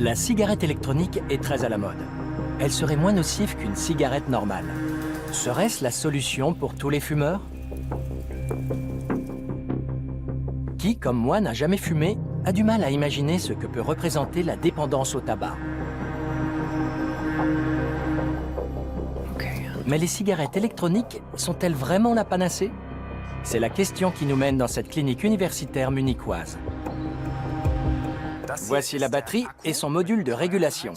La cigarette électronique est très à la mode. Elle serait moins nocive qu'une cigarette normale. Serait-ce la solution pour tous les fumeurs? Qui, comme moi, n'a jamais fumé, a du mal à imaginer ce que peut représenter la dépendance au tabac. Mais les cigarettes électroniques sont-elles vraiment la panacée? C'est la question qui nous mène dans cette clinique universitaire munichoise. Voici la batterie et son module de régulation.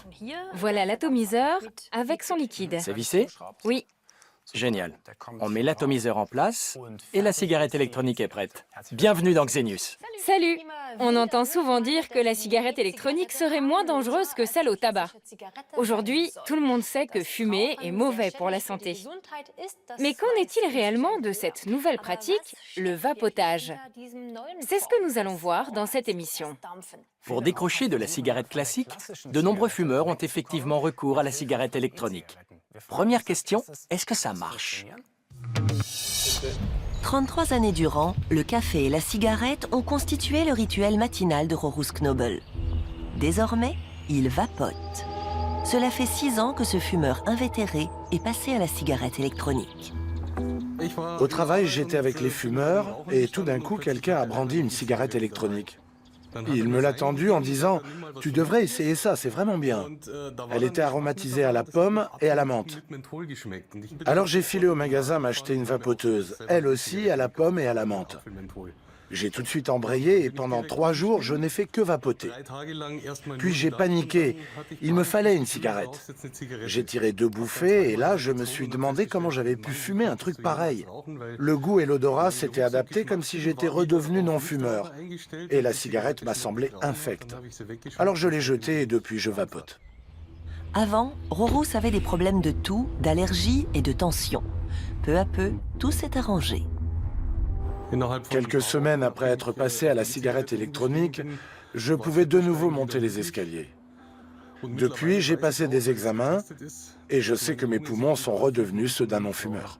Voilà l'atomiseur avec son liquide. C'est vissé? Oui. Génial. On met l'atomiseur en place et la cigarette électronique est prête. Bienvenue dans Xenius. Salut! On entend souvent dire que la cigarette électronique serait moins dangereuse que celle au tabac. Aujourd'hui, tout le monde sait que fumer est mauvais pour la santé. Mais qu'en est-il réellement de cette nouvelle pratique, le vapotage? C'est ce que nous allons voir dans cette émission. Pour décrocher de la cigarette classique, de nombreux fumeurs ont effectivement recours à la cigarette électronique. Première question, est-ce que ça marche? 33 années durant, le café et la cigarette ont constitué le rituel matinal de Rohrous Knobel. Désormais, il vapote. Cela fait 6 ans que ce fumeur invétéré est passé à la cigarette électronique. Au travail, j'étais avec les fumeurs et tout d'un coup, quelqu'un a brandi une cigarette électronique. Il me l'a tendue en disant « Tu devrais essayer ça, c'est vraiment bien ». Elle était aromatisée à la pomme et à la menthe. Alors j'ai filé au magasin m'acheter une vapoteuse, elle aussi à la pomme et à la menthe. J'ai tout de suite embrayé et pendant 3 jours, je n'ai fait que vapoter. Puis j'ai paniqué, il me fallait une cigarette. J'ai tiré 2 bouffées et là, je me suis demandé comment j'avais pu fumer un truc pareil. Le goût et l'odorat s'étaient adaptés comme si j'étais redevenu non-fumeur. Et la cigarette m'a semblé infecte. Alors je l'ai jetée et depuis je vapote. Avant, Rohrous avait des problèmes de toux, d'allergie et de tension. Peu à peu, tout s'est arrangé. Quelques semaines après être passé à la cigarette électronique, je pouvais de nouveau monter les escaliers. Depuis, j'ai passé des examens et je sais que mes poumons sont redevenus ceux d'un non-fumeur.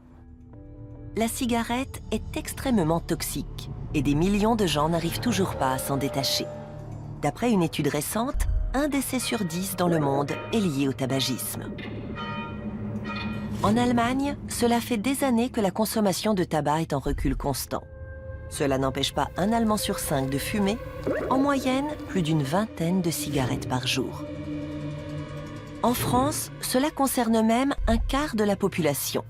La cigarette est extrêmement toxique et des millions de gens n'arrivent toujours pas à s'en détacher. D'après une étude récente, 1 décès sur 10 dans le monde est lié au tabagisme. En Allemagne, cela fait des années que la consommation de tabac est en recul constant. Cela n'empêche pas un Allemand sur 5 de fumer, en moyenne plus d'une vingtaine de cigarettes par jour. En France, cela concerne même un quart de la population,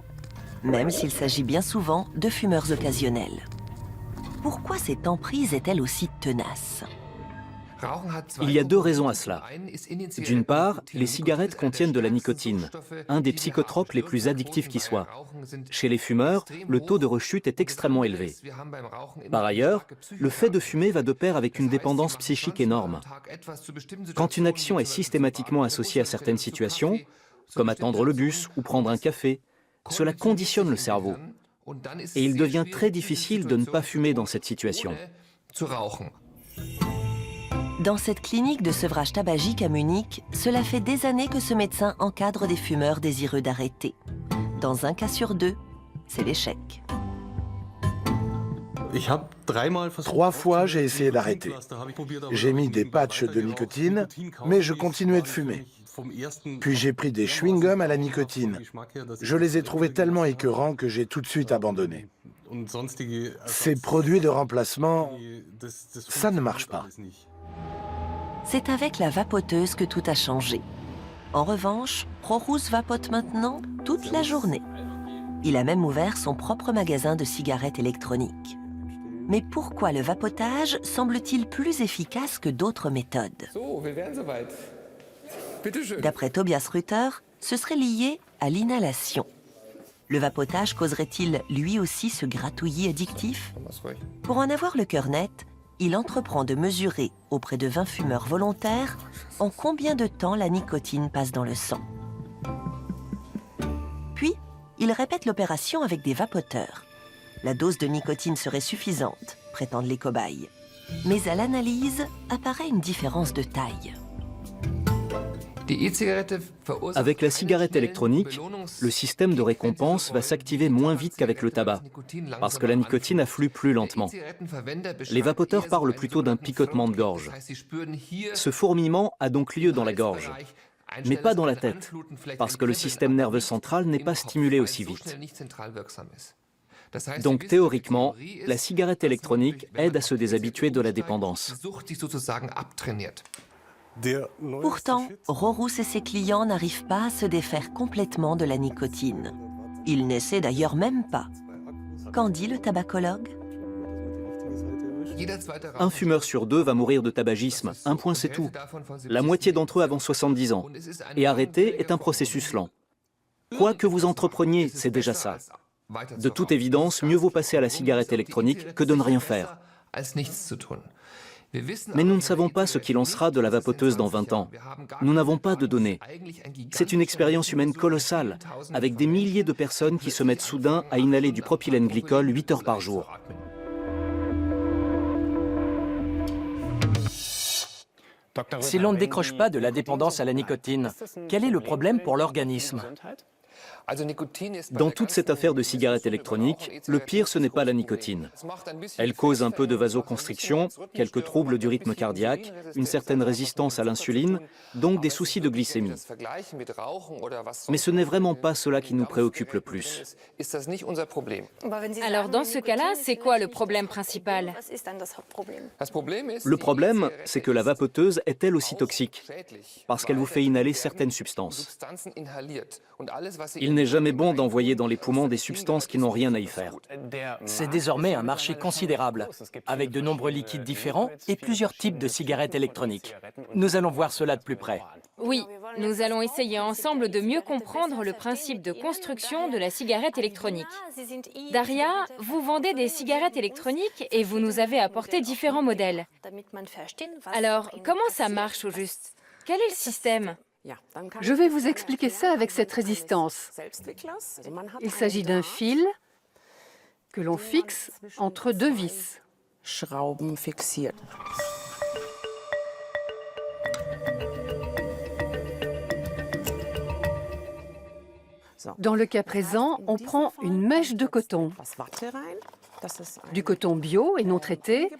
même s'il s'agit bien souvent de fumeurs occasionnels. Pourquoi cette emprise est-elle aussi tenace ? Il y a 2 raisons à cela. D'une part, les cigarettes contiennent de la nicotine, un des psychotropes les plus addictifs qui soient. Chez les fumeurs, le taux de rechute est extrêmement élevé. Par ailleurs, le fait de fumer va de pair avec une dépendance psychique énorme. Quand une action est systématiquement associée à certaines situations, comme attendre le bus ou prendre un café, cela conditionne le cerveau. Et il devient très difficile de ne pas fumer dans cette situation. Dans cette clinique de sevrage tabagique à Munich, cela fait des années que ce médecin encadre des fumeurs désireux d'arrêter. Dans 1 cas sur 2, c'est l'échec. 3 fois, j'ai essayé d'arrêter. J'ai mis des patchs de nicotine, mais je continuais de fumer. Puis j'ai pris des chewing-gums à la nicotine. Je les ai trouvés tellement écœurants que j'ai tout de suite abandonné. Ces produits de remplacement, ça ne marche pas. C'est avec la vapoteuse que tout a changé. En revanche, Rohrous vapote maintenant toute la journée. Il a même ouvert son propre magasin de cigarettes électroniques. Mais pourquoi le vapotage semble-t-il plus efficace que d'autres méthodes? D'après Tobias Rutter, ce serait lié à l'inhalation. Le vapotage causerait-il lui aussi ce gratouillis addictif? Pour en avoir le cœur net, il entreprend de mesurer auprès de 20 fumeurs volontaires en combien de temps la nicotine passe dans le sang. Puis, il répète l'opération avec des vapoteurs. La dose de nicotine serait suffisante, prétendent les cobayes. Mais à l'analyse, apparaît une différence de taille. Avec la cigarette électronique, le système de récompense va s'activer moins vite qu'avec le tabac, parce que la nicotine afflue plus lentement. Les vapoteurs parlent plutôt d'un picotement de gorge. Ce fourmillement a donc lieu dans la gorge, mais pas dans la tête, parce que le système nerveux central n'est pas stimulé aussi vite. Donc théoriquement, la cigarette électronique aide à se déshabituer de la dépendance. Pourtant, Rorous et ses clients n'arrivent pas à se défaire complètement de la nicotine. Ils n'essaient d'ailleurs même pas. Qu'en dit le tabacologue? Un fumeur sur deux va mourir de tabagisme, un point c'est tout. La moitié d'entre eux avant 70 ans. Et arrêter est un processus lent. Quoi que vous entrepreniez, c'est déjà ça. De toute évidence, mieux vaut passer à la cigarette électronique que de ne rien faire. Mais nous ne savons pas ce qu'il en sera de la vapoteuse dans 20 ans. Nous n'avons pas de données. C'est une expérience humaine colossale, avec des milliers de personnes qui se mettent soudain à inhaler du propylène glycol 8 heures par jour. Si l'on ne décroche pas de la dépendance à la nicotine, quel est le problème pour l'organisme? Dans toute cette affaire de cigarettes électroniques, le pire, ce n'est pas la nicotine. Elle cause un peu de vasoconstriction, quelques troubles du rythme cardiaque, une certaine résistance à l'insuline, donc des soucis de glycémie. Mais ce n'est vraiment pas cela qui nous préoccupe le plus. Alors dans ce cas-là, c'est quoi le problème principal? Le problème, c'est que la vapoteuse est elle aussi toxique, parce qu'elle vous fait inhaler certaines substances. Il n'est jamais bon d'envoyer dans les poumons des substances qui n'ont rien à y faire. C'est désormais un marché considérable, avec de nombreux liquides différents et plusieurs types de cigarettes électroniques. Nous allons voir cela de plus près. Oui, nous allons essayer ensemble de mieux comprendre le principe de construction de la cigarette électronique. Daria, vous vendez des cigarettes électroniques et vous nous avez apporté différents modèles. Alors, comment ça marche au juste? Quel est le système? Je vais vous expliquer ça avec cette résistance. Il s'agit d'un fil que l'on fixe entre deux vis. Dans le cas présent, on prend une mèche de coton, du coton bio et non traité,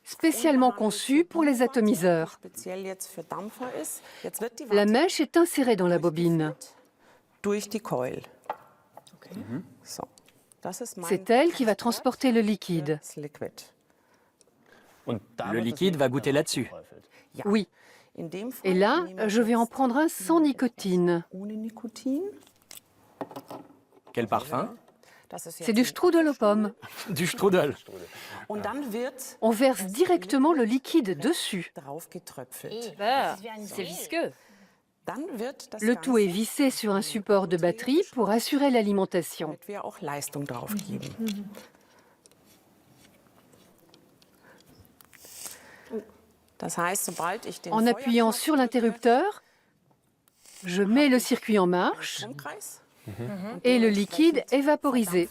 spécialement conçu pour les atomiseurs. La mèche est insérée dans la bobine. C'est elle qui va transporter le liquide. Le liquide va goûter là-dessus. Oui. Et là, je vais en prendre un sans nicotine. Quel parfum? C'est du strudel aux pommes. Du strudel. On verse directement le liquide dessus. C'est visqueux. Le tout est vissé sur un support de batterie pour assurer l'alimentation. En appuyant sur l'interrupteur, je mets le circuit en marche et le liquide est vaporisé.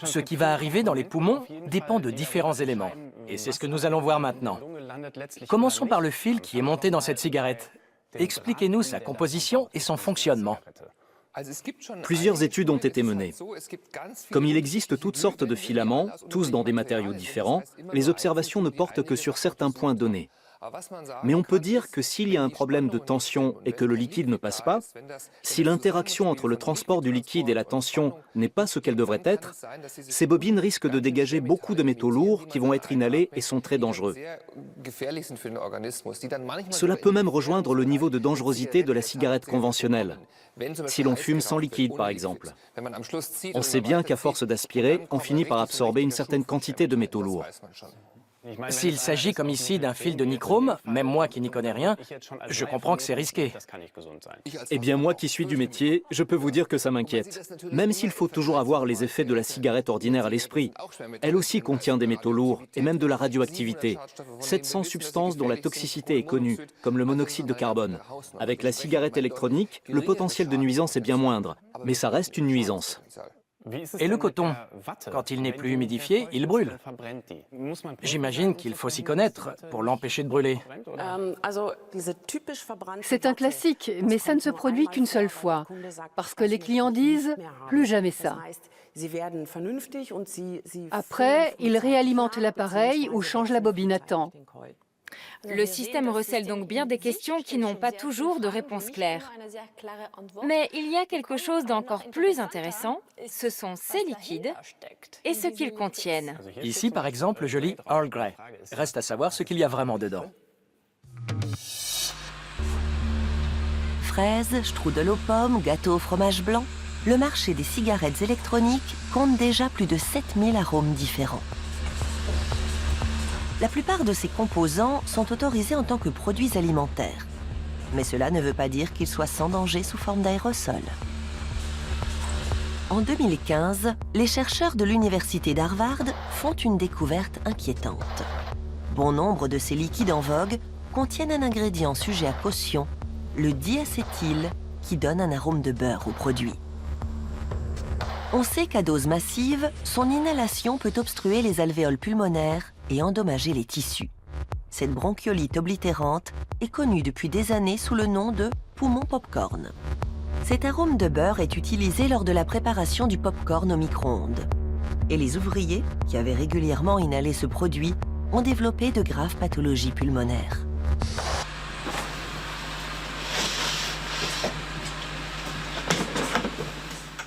Ce qui va arriver dans les poumons dépend de différents éléments. Et c'est ce que nous allons voir maintenant. Commençons par le fil qui est monté dans cette cigarette. Expliquez-nous sa composition et son fonctionnement. Plusieurs études ont été menées. Comme il existe toutes sortes de filaments, tous dans des matériaux différents, les observations ne portent que sur certains points donnés. Mais on peut dire que s'il y a un problème de tension et que le liquide ne passe pas, si l'interaction entre le transport du liquide et la tension n'est pas ce qu'elle devrait être, ces bobines risquent de dégager beaucoup de métaux lourds qui vont être inhalés et sont très dangereux. Cela peut même rejoindre le niveau de dangerosité de la cigarette conventionnelle, si l'on fume sans liquide par exemple. On sait bien qu'à force d'aspirer, on finit par absorber une certaine quantité de métaux lourds. S'il s'agit comme ici d'un fil de nichrome, même moi qui n'y connais rien, je comprends que c'est risqué. Eh bien moi qui suis du métier, je peux vous dire que ça m'inquiète. Même s'il faut toujours avoir les effets de la cigarette ordinaire à l'esprit, elle aussi contient des métaux lourds et même de la radioactivité. 700 substances dont la toxicité est connue, comme le monoxyde de carbone. Avec la cigarette électronique, le potentiel de nuisance est bien moindre, mais ça reste une nuisance. Et le coton, quand il n'est plus humidifié, il brûle. J'imagine qu'il faut s'y connaître pour l'empêcher de brûler. C'est un classique, mais ça ne se produit qu'une seule fois, parce que les clients disent « plus jamais ça ». Après, ils réalimentent l'appareil ou changent la bobine à temps. Le système recèle donc bien des questions qui n'ont pas toujours de réponse claire. Mais il y a quelque chose d'encore plus intéressant, ce sont ces liquides et ce qu'ils contiennent. Ici, par exemple, je lis Earl Grey. Reste à savoir ce qu'il y a vraiment dedans. Fraises, strudel aux pommes, gâteaux au fromage blanc, le marché des cigarettes électroniques compte déjà plus de 7000 arômes différents. La plupart de ces composants sont autorisés en tant que produits alimentaires. Mais cela ne veut pas dire qu'ils soient sans danger sous forme d'aérosol. En 2015, les chercheurs de l'université d'Harvard font une découverte inquiétante. Bon nombre de ces liquides en vogue contiennent un ingrédient sujet à caution, le diacétyl, qui donne un arôme de beurre au produit. On sait qu'à dose massive, son inhalation peut obstruer les alvéoles pulmonaires et endommager les tissus. Cette bronchiolite oblitérante est connue depuis des années sous le nom de poumon popcorn. Cet arôme de beurre est utilisé lors de la préparation du popcorn au micro-ondes. Et les ouvriers, qui avaient régulièrement inhalé ce produit, ont développé de graves pathologies pulmonaires.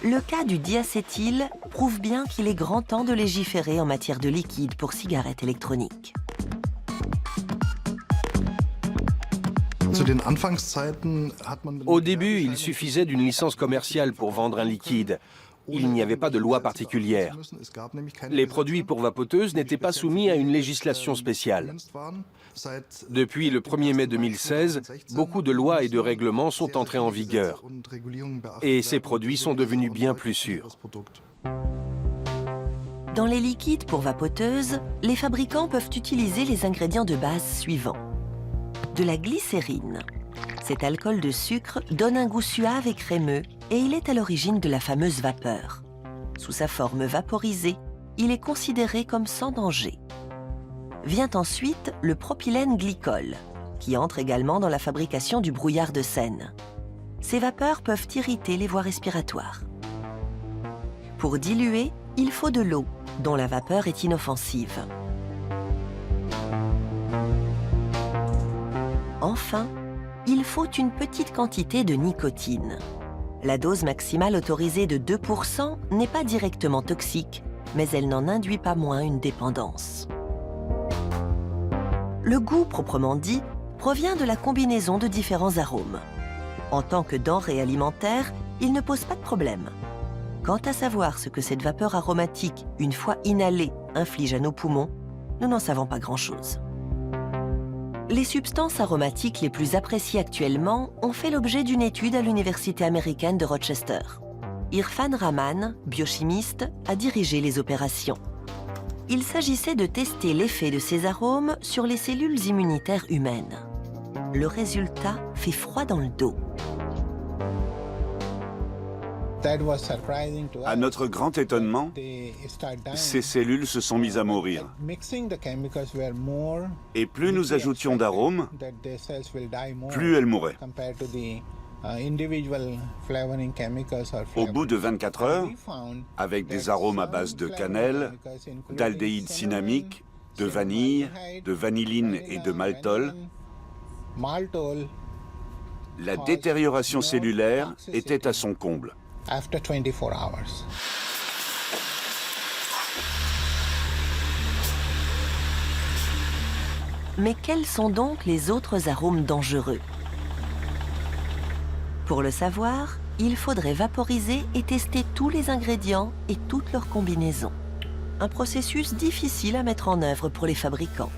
Le cas du diacétyl prouve bien qu'il est grand temps de légiférer en matière de liquide pour cigarettes électroniques. Au début, il suffisait d'une licence commerciale pour vendre un liquide. Il n'y avait pas de loi particulière. Les produits pour vapoteuses n'étaient pas soumis à une législation spéciale. Depuis le 1er mai 2016, beaucoup de lois et de règlements sont entrés en vigueur. Et ces produits sont devenus bien plus sûrs. Dans les liquides pour vapoteuses, les fabricants peuvent utiliser les ingrédients de base suivants. De la glycérine. Cet alcool de sucre donne un goût suave et crémeux et il est à l'origine de la fameuse vapeur. Sous sa forme vaporisée, il est considéré comme sans danger. Vient ensuite le propylène glycol, qui entre également dans la fabrication du brouillard de Seine. Ces vapeurs peuvent irriter les voies respiratoires. Pour diluer, il faut de l'eau, dont la vapeur est inoffensive. Enfin, il faut une petite quantité de nicotine. La dose maximale autorisée de 2% n'est pas directement toxique, mais elle n'en induit pas moins une dépendance. Le goût, proprement dit, provient de la combinaison de différents arômes. En tant que denrée alimentaire, il ne pose pas de problème. Quant à savoir ce que cette vapeur aromatique, une fois inhalée, inflige à nos poumons, nous n'en savons pas grand-chose. Les substances aromatiques les plus appréciées actuellement ont fait l'objet d'une étude à l'Université américaine de Rochester. Irfan Rahman, biochimiste, a dirigé les opérations. Il s'agissait de tester l'effet de ces arômes sur les cellules immunitaires humaines. Le résultat fait froid dans le dos. À notre grand étonnement, ces cellules se sont mises à mourir. Et plus nous ajoutions d'arômes, plus elles mouraient. Au bout de 24 heures, avec des arômes à base de cannelle, d'aldéhyde cinnamique, de vanille, de vanilline et de maltol, la détérioration cellulaire était à son comble. Mais quels sont donc les autres arômes dangereux ? Pour le savoir, il faudrait vaporiser et tester tous les ingrédients et toutes leurs combinaisons. Un processus difficile à mettre en œuvre pour les fabricants.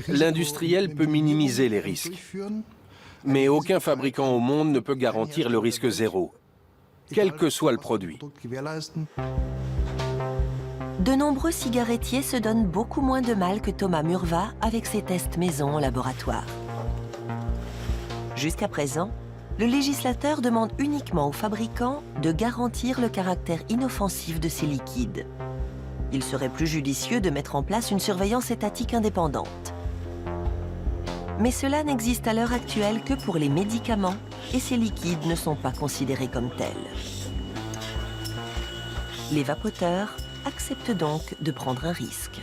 L'industriel peut minimiser les risques. Mais aucun fabricant au monde ne peut garantir le risque zéro, quel que soit le produit. De nombreux cigarettiers se donnent beaucoup moins de mal que Thomas Murva avec ses tests maison en laboratoire. Jusqu'à présent, le législateur demande uniquement aux fabricants de garantir le caractère inoffensif de ces liquides. Il serait plus judicieux de mettre en place une surveillance étatique indépendante. Mais cela n'existe à l'heure actuelle que pour les médicaments et ces liquides ne sont pas considérés comme tels. Les vapoteurs acceptent donc de prendre un risque.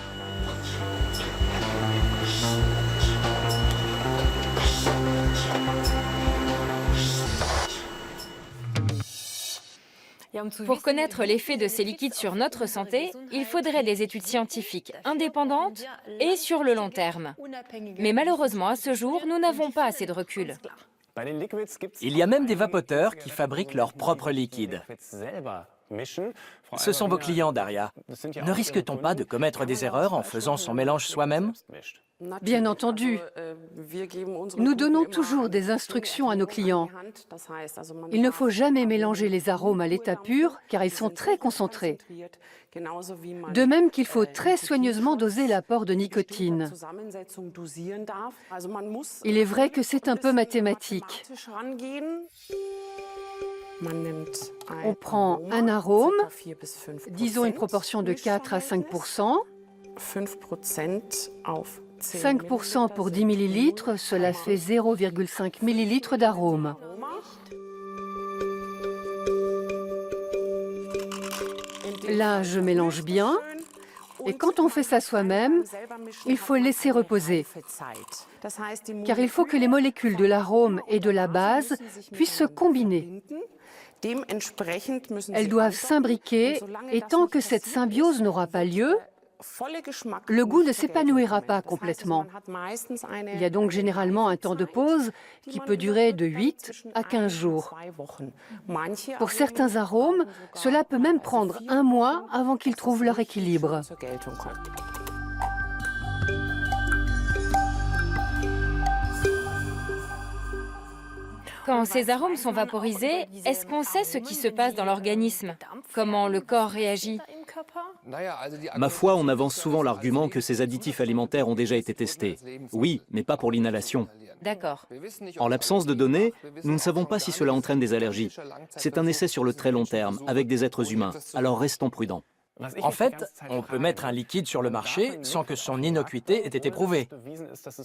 Pour connaître l'effet de ces liquides sur notre santé, il faudrait des études scientifiques indépendantes et sur le long terme. Mais malheureusement, à ce jour, nous n'avons pas assez de recul. Il y a même des vapoteurs qui fabriquent leurs propres liquides. Ce sont vos clients, Daria. Ne risque-t-on pas de commettre des erreurs en faisant son mélange soi-même? Bien entendu. Nous donnons toujours des instructions à nos clients. Il ne faut jamais mélanger les arômes à l'état pur, car ils sont très concentrés. De même qu'il faut très soigneusement doser l'apport de nicotine. Il est vrai que c'est un peu mathématique. On prend un arôme, disons une proportion de 4 à 5%. 5% pour 10 millilitres, cela fait 0,5 millilitres d'arôme. Là, je mélange bien. Et quand on fait ça soi-même, il faut laisser reposer. Car il faut que les molécules de l'arôme et de la base puissent se combiner. Elles doivent s'imbriquer et tant que cette symbiose n'aura pas lieu, le goût ne s'épanouira pas complètement. Il y a donc généralement un temps de pause qui peut durer de 8 à 15 jours. Pour certains arômes, cela peut même prendre 1 mois avant qu'ils trouvent leur équilibre. Quand ces arômes sont vaporisés, est-ce qu'on sait ce qui se passe dans l'organisme? Comment le corps réagit? Ma foi, on avance souvent l'argument que ces additifs alimentaires ont déjà été testés. Oui, mais pas pour l'inhalation. D'accord. En l'absence de données, nous ne savons pas si cela entraîne des allergies. C'est un essai sur le très long terme, avec des êtres humains, alors restons prudents. En fait, on peut mettre un liquide sur le marché sans que son innocuité ait été prouvée.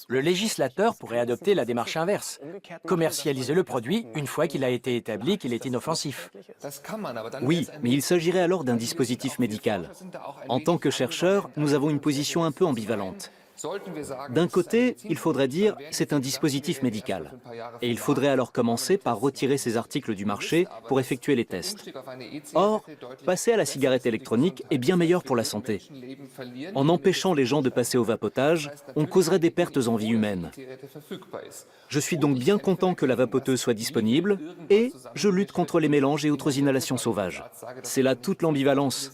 Le législateur pourrait adopter la démarche inverse, commercialiser le produit une fois qu'il a été établi qu'il est inoffensif. Oui, mais il s'agirait alors d'un dispositif médical. En tant que chercheurs, nous avons une position un peu ambivalente. D'un côté, il faudrait dire c'est un dispositif médical. Et il faudrait alors commencer par retirer ces articles du marché pour effectuer les tests. Or, passer à la cigarette électronique est bien meilleur pour la santé. En empêchant les gens de passer au vapotage, on causerait des pertes en vie humaine. Je suis donc bien content que la vapoteuse soit disponible et je lutte contre les mélanges et autres inhalations sauvages. C'est là toute l'ambivalence.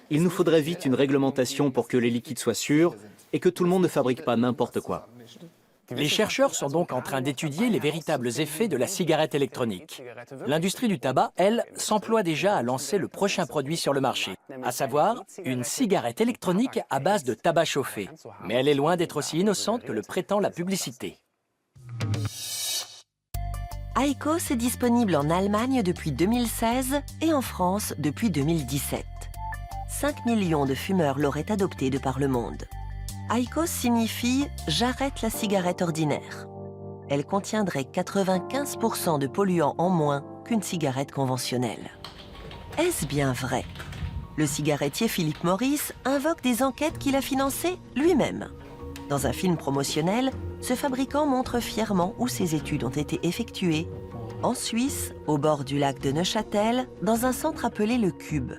Il nous faudrait vite une réglementation pour que les liquides soient sûrs et que tout le monde ne fabrique pas n'importe quoi. Les chercheurs sont donc en train d'étudier les véritables effets de la cigarette électronique. L'industrie du tabac, elle, s'emploie déjà à lancer le prochain produit sur le marché, à savoir une cigarette électronique à base de tabac chauffé. Mais elle est loin d'être aussi innocente que le prétend la publicité. IQOS est disponible en Allemagne depuis 2016 et en France depuis 2017. 5 millions de fumeurs l'auraient adopté de par le monde. IQOS signifie « j'arrête la cigarette ordinaire ». Elle contiendrait 95% de polluants en moins qu'une cigarette conventionnelle. Est-ce bien vrai? Le cigarettier Philip Morris invoque des enquêtes qu'il a financées lui-même. Dans un film promotionnel, ce fabricant montre fièrement où ses études ont été effectuées. En Suisse, au bord du lac de Neuchâtel, dans un centre appelé le Cube,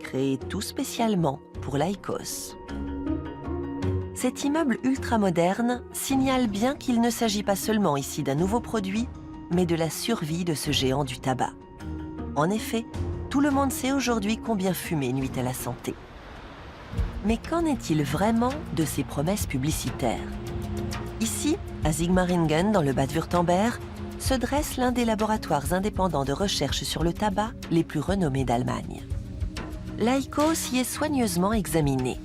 créé tout spécialement pour l'IQOS. Cet immeuble ultramoderne signale bien qu'il ne s'agit pas seulement ici d'un nouveau produit, mais de la survie de ce géant du tabac. En effet, tout le monde sait aujourd'hui combien fumer nuit à la santé. Mais qu'en est-il vraiment de ces promesses publicitaires? Ici, à Sigmaringen, dans le Bade-Wurtemberg, se dresse l'un des laboratoires indépendants de recherche sur le tabac les plus renommés d'Allemagne. L'IQOS y est soigneusement examiné.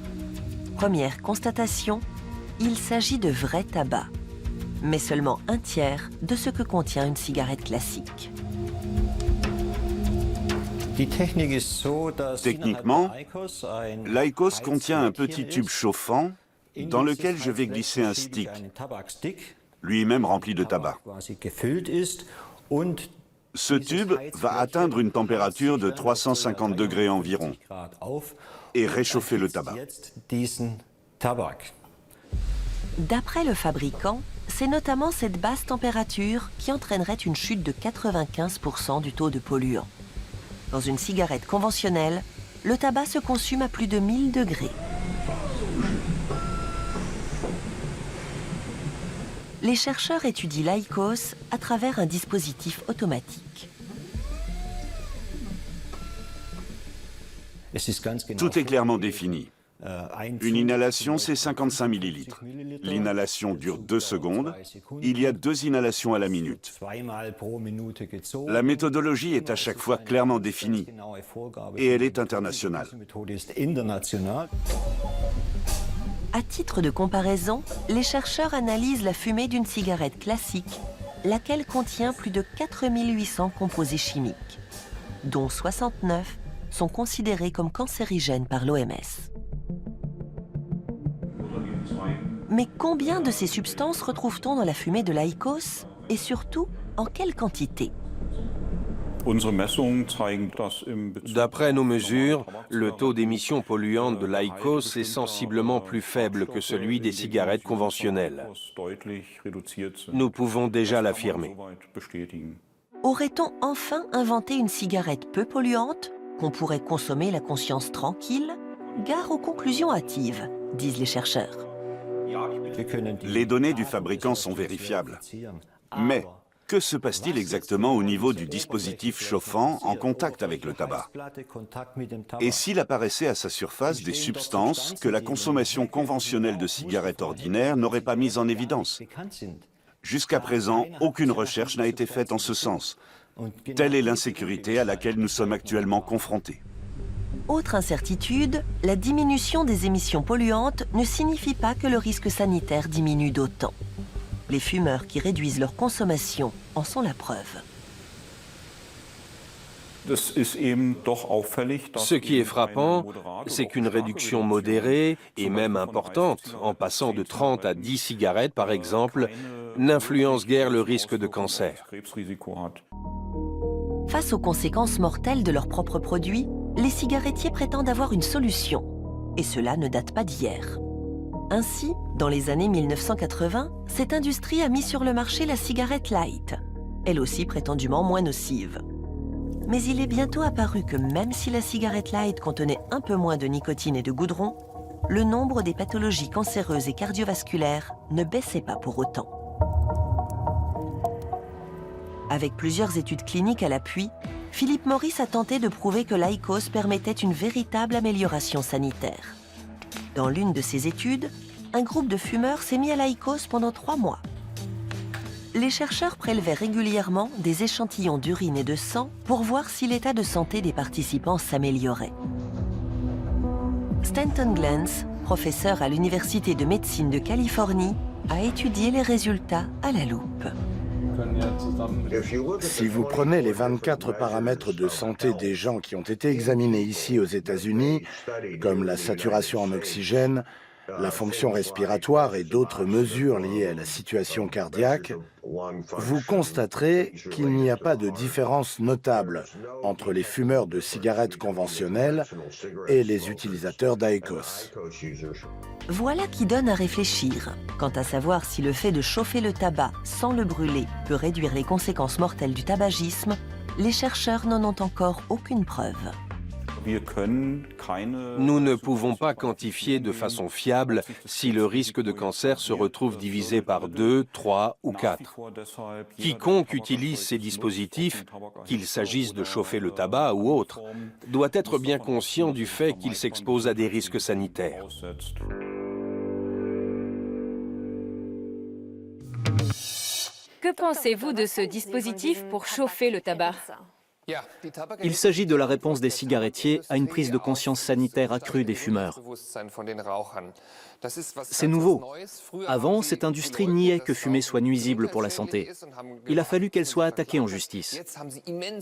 Première constatation, il s'agit de vrai tabac. mais seulement un tiers de ce que contient une cigarette classique. Techniquement, l'IQOS contient un petit tube chauffant dans lequel je vais glisser un stick, lui-même rempli de tabac. Ce tube va atteindre une température de 350 degrés environ et réchauffer le tabac. D'après le fabricant, c'est notamment cette basse température qui entraînerait une chute de 95% du taux de polluants. Dans une cigarette conventionnelle, le tabac se consume à plus de 1000 degrés. Les chercheurs étudient l'IQOS à travers un dispositif automatique. Tout est clairement défini. Une inhalation, c'est 55 millilitres. L'inhalation dure 2 secondes. Il y a 2 inhalations à la minute. La méthodologie est à chaque fois clairement définie et elle est internationale. À titre de comparaison, les chercheurs analysent la fumée d'une cigarette classique, laquelle contient plus de 4800 composés chimiques, dont 69 sont considérés comme cancérigènes par l'OMS. Mais combien de ces substances retrouve-t-on dans la fumée de l'IQOS et surtout, en quelle quantité? D'après nos mesures, le taux d'émissions polluantes de l'IQOS est sensiblement plus faible que celui des cigarettes conventionnelles. Nous pouvons déjà l'affirmer. Aurait-on enfin inventé une cigarette peu polluante, qu'on pourrait consommer la conscience tranquille? Gare aux conclusions hâtives, disent les chercheurs. Les données du fabricant sont vérifiables. Mais que se passe-t-il exactement au niveau du dispositif chauffant en contact avec le tabac? Et s'il apparaissait à sa surface des substances que la consommation conventionnelle de cigarettes ordinaires n'aurait pas mises en évidence? Jusqu'à présent, aucune recherche n'a été faite en ce sens. Telle est l'insécurité à laquelle nous sommes actuellement confrontés. Autre incertitude, la diminution des émissions polluantes ne signifie pas que le risque sanitaire diminue d'autant. Les fumeurs qui réduisent leur consommation en sont la preuve. Ce qui est frappant, c'est qu'une réduction modérée et même importante, en passant de 30 à 10 cigarettes par exemple, n'influence guère le risque de cancer. Face aux conséquences mortelles de leurs propres produits, les cigarettiers prétendent avoir une solution. Et cela ne date pas d'hier. Ainsi, dans les années 1980, cette industrie a mis sur le marché la cigarette light, elle aussi prétendument moins nocive. Mais il est bientôt apparu que même si la cigarette light contenait un peu moins de nicotine et de goudron, le nombre des pathologies cancéreuses et cardiovasculaires ne baissait pas pour autant. Avec plusieurs études cliniques à l'appui, Philip Morris a tenté de prouver que l'IQOS permettait une véritable amélioration sanitaire. Dans l'une de ces études, un groupe de fumeurs s'est mis à l'IQOS pendant 3 mois. Les chercheurs prélevaient régulièrement des échantillons d'urine et de sang pour voir si l'état de santé des participants s'améliorait. Stanton Glantz, professeur à l'Université de médecine de Californie, a étudié les résultats à la loupe. Si vous prenez les 24 paramètres de santé des gens qui ont été examinés ici aux États-Unis, comme la saturation en oxygène, la fonction respiratoire et d'autres mesures liées à la situation cardiaque, vous constaterez qu'il n'y a pas de différence notable entre les fumeurs de cigarettes conventionnelles et les utilisateurs d'IQOS. Voilà qui donne à réfléchir. Quant à savoir si le fait de chauffer le tabac sans le brûler peut réduire les conséquences mortelles du tabagisme, les chercheurs n'en ont encore aucune preuve. Nous ne pouvons pas quantifier de façon fiable si le risque de cancer se retrouve divisé par 2, 3 ou 4. Quiconque utilise ces dispositifs, qu'il s'agisse de chauffer le tabac ou autre, doit être bien conscient du fait qu'il s'expose à des risques sanitaires. Que pensez-vous de ce dispositif pour chauffer le tabac? Il s'agit de la réponse des cigarettiers à une prise de conscience sanitaire accrue des fumeurs. C'est nouveau. Avant, cette industrie niait que fumer soit nuisible pour la santé. Il a fallu qu'elle soit attaquée en justice.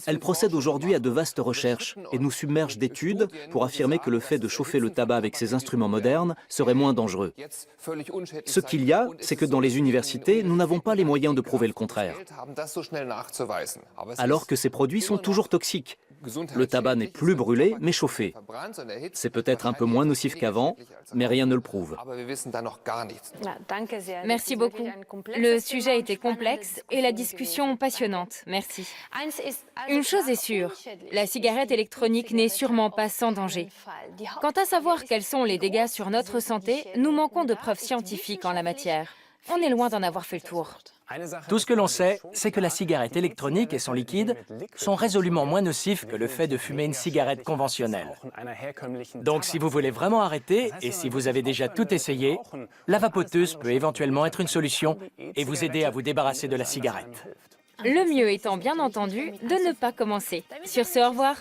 Elle procède aujourd'hui à de vastes recherches et nous submerge d'études pour affirmer que le fait de chauffer le tabac avec ces instruments modernes serait moins dangereux. Ce qu'il y a, c'est que dans les universités, nous n'avons pas les moyens de prouver le contraire. Alors que ces produits sont toujours toxiques. Le tabac n'est plus brûlé, mais chauffé. C'est peut-être un peu moins nocif qu'avant, mais rien ne le prouve. Merci beaucoup. Le sujet était complexe et la discussion passionnante. Merci. Une chose est sûre, la cigarette électronique n'est sûrement pas sans danger. Quant à savoir quels sont les dégâts sur notre santé, nous manquons de preuves scientifiques en la matière. On est loin d'en avoir fait le tour. Tout ce que l'on sait, c'est que la cigarette électronique et son liquide sont résolument moins nocifs que le fait de fumer une cigarette conventionnelle. Donc si vous voulez vraiment arrêter, et si vous avez déjà tout essayé, la vapoteuse peut éventuellement être une solution et vous aider à vous débarrasser de la cigarette. Le mieux étant bien entendu de ne pas commencer. Sur ce, au revoir.